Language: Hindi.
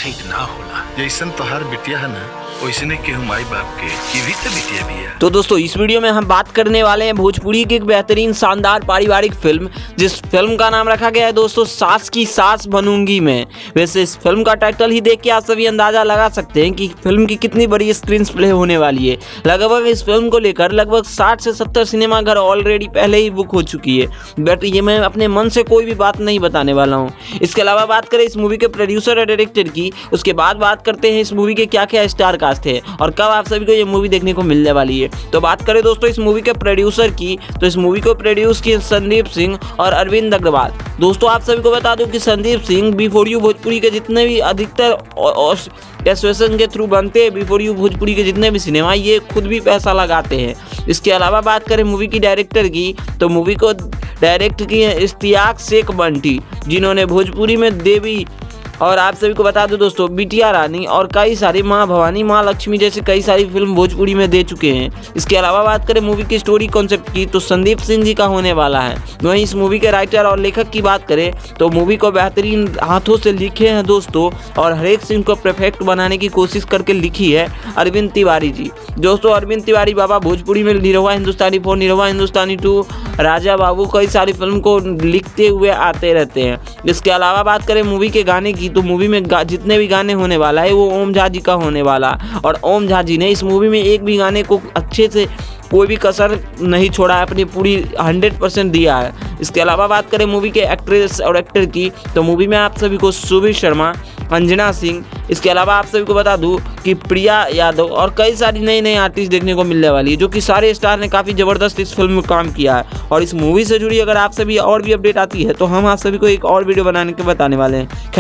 ठीक ना होला। जैसन तोहार बिटिया है ना वैसने केहू माई बाप के ये भी तो बिटिया भी है। तो दोस्तों इस वीडियो में हम बात करने वाले हैं भोजपुरी की एक बेहतरीन शानदार पारिवारिक फिल्म, जिस फिल्म का नाम रखा गया है दोस्तों सास की सास बनूंगी मैं। वैसे इस फिल्म का टाइटल ही देख के आप सभी अंदाजा लगा सकते हैं कि फिल्म की कितनी बड़ी स्क्रीन प्ले होने वाली है। लगभग इस फिल्म को लेकर लगभग 60 से 70 सिनेमा घर ऑलरेडी पहले ही बुक हो चुकी है, बट ये मैं अपने मन से कोई भी बात नहीं बताने वाला हूँ। इसके अलावा बात करें इस मूवी के प्रोड्यूसर और डायरेक्टर की, उसके बाद बात करते हैं इस मूवी के क्या क्या स्टार कास्ट है और कब आप सभी को ये मूवी देखने को मिलने वाली है। तो बात करें दोस्तों इस मूवी के प्रोड्यूसर की, तो इस मूवी को प्रोड्यूस किए संदीप सिंह और अरविंद अग्रवाल। दोस्तों आप सभी को बता दूं कि संदीप सिंह बिफोर यू भोजपुरी के जितने भी अधिकतर एसोसिएशन के थ्रू बनते हैं, बिफोर यू भोजपुरी के जितने भी सिनेमा, ये खुद भी पैसा लगाते हैं। इसके अलावा बात करें मूवी की डायरेक्टर की, तो मूवी को डायरेक्ट की है इश्तियाक शेख बंटी, जिन्होंने भोजपुरी में देवी और आप सभी को बता दो दोस्तों बिटिया रानी और कई सारी माँ भवानी माँ लक्ष्मी जैसी कई सारी फिल्म भोजपुरी में दे चुके हैं। इसके अलावा बात करें मूवी की स्टोरी कॉन्सेप्ट की, तो संदीप सिंह जी का होने वाला है। वहीं इस मूवी के राइटर और लेखक की बात करें तो मूवी को बेहतरीन हाथों से लिखे हैं दोस्तों, और हरेक सीन को परफेक्ट बनाने की कोशिश करके लिखी है अरविंद तिवारी जी। दोस्तों अरविंद तिवारी बाबा भोजपुरी में निरहुआ हिंदुस्तानी 4, निरहुआ हिंदुस्तानी 2, राजा बाबू कई सारी फिल्म को लिखते हुए आते रहते हैं। इसके अलावा बात करें मूवी के गाने की, तो मूवी में जितने भी गाने होने वाला है वो ओम झा जी का होने वाला, और ओम झा जी ने इस मूवी में एक भी गाने को अच्छे से कोई भी कसर नहीं छोड़ा है, अपनी पूरी 100% दिया है। इसके अलावा बात करें मूवी के एक्ट्रेस और एक्टर की, तो मूवी में आप सभी को सुबीर शर्मा, अंजना सिंह, इसके अलावा आप सभी को बता दूं कि प्रिया यादव और कई सारी नई नई आर्टिस्ट देखने को मिलने वाली है, जो कि सारे स्टार ने काफ़ी ज़बरदस्त इस फिल्म में काम किया है। और इस मूवी से जुड़ी अगर आप सभी और भी अपडेट आती है तो हम आप सभी को एक और वीडियो बनाने के बताने वाले हैं।